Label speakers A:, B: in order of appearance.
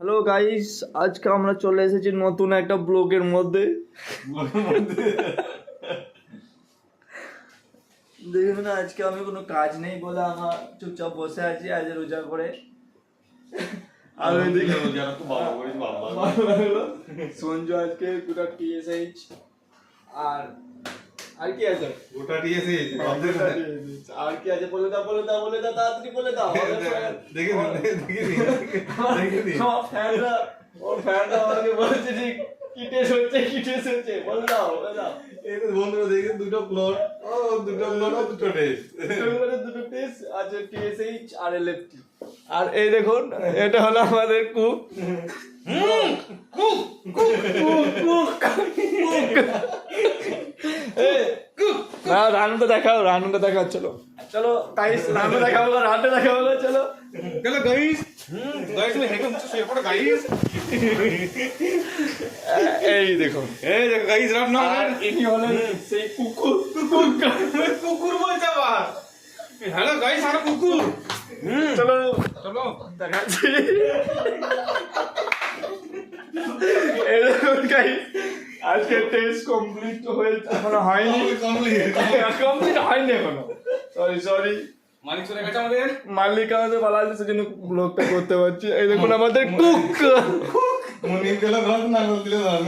A: Hello guys, আজকে আমরা চলে এসেছি নতুন একটা ব্লগের মধ্যে। দেখুন, আজকে আমি কোনো কাজ নেই বলে আমার চুপচাপ বসে আছি আজ রোজা করে। আর ওইদিকে সঞ্জু আজকে পুরো টিএসএইচ আর কি আছে
B: গোটা টিএসএইচ
A: আর কি আছে বলে দাও তাড়াতাড়ি বলে দাও।
B: দেখে
A: ওর ফ্যানরা আমাকে বলছে যে কি টেস্ট হচ্ছে বলে দাও।
B: এই তো বন্ধুরা দেখে দুটো প্লট দুটো টেস্ট
A: দুটো টেস্ট আছে, টিএসএইচ আর এলএফটি। আর এই দেখুন, এটা হলো আমাদের কুক। রান্নাটা দেখাও চলো গাইস, রান্না দেখাবো চলো
B: গাইস में है कम से पड़ गाइस
A: এই দেখুন
B: गाइस রান্না
A: আর ইনি হলেন সেই কুকুর
B: বলছে আবার হ্যালো গাইস আর কুকুর
A: চলো
B: চলো
A: দেখাচ্ছি। এই দেখুন গাইস, আজকে টেস্ট কমপ্লিট এখনো হয়নি, কমপ্লিট হয়নি এখনো। সরি
B: মালিক চলে গেছে আমাদের,
A: মালিক আমাদের বলা আছে, সেজন্য ব্লগটা করতে পারছি। এই দেখুন আমাদের কুক।
B: মনির দিলে ধর না দিলে ধর